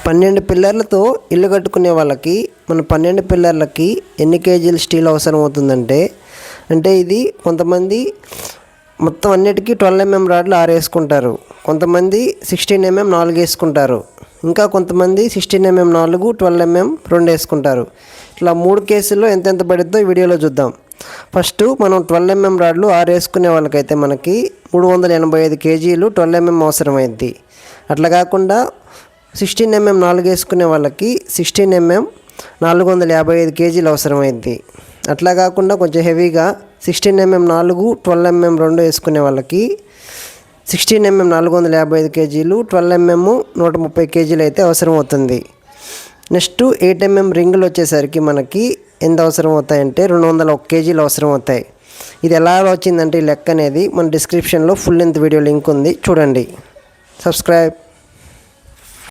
12 పిల్లర్లతో ఇల్లు కట్టుకునే వాళ్ళకి మన 12 పిల్లర్లకి ఎన్ని కేజీలు స్టీల్ అవసరం అవుతుందంటే ఇది కొంతమంది మొత్తం అన్నిటికీ 12 mm రాడ్లు 6 వేసుకుంటారు, కొంతమంది 16 mm 4 వేసుకుంటారు, ఇంకా కొంతమంది 16 mm 4 12 mm 2 వేసుకుంటారు. ఇట్లా 3 కేసుల్లో ఎంత పడుతుందో ఈ వీడియోలో చూద్దాం. ఫస్ట్ మనం 12 mm రాడ్లు 6 వేసుకునే వాళ్ళకైతే మనకి 385 కేజీలు 12 mm అవసరమైంది. అట్లా కాకుండా 16 mm 4 వేసుకునే వాళ్ళకి 16 mm 455 కేజీలు అవసరమైంది. అట్లా కాకుండా కొంచెం హెవీగా 16 mm 4 12 mm 2 వేసుకునే వాళ్ళకి 16 mm 455 కేజీలు 12 mm 130 కేజీలు అయితే అవసరం అవుతుంది. నెక్స్ట్ 8 mm రింగులు వచ్చేసరికి మనకి ఎంత అవసరం అవుతాయంటే 201 కేజీలు అవసరం అవుతాయి. ఇది ఎలా వచ్చిందంటే ఈ లెక్క అనేది మన డిస్క్రిప్షన్లో ఫుల్ లెంత్ వీడియో లింక్ ఉంది, చూడండి. సబ్స్క్రైబ్.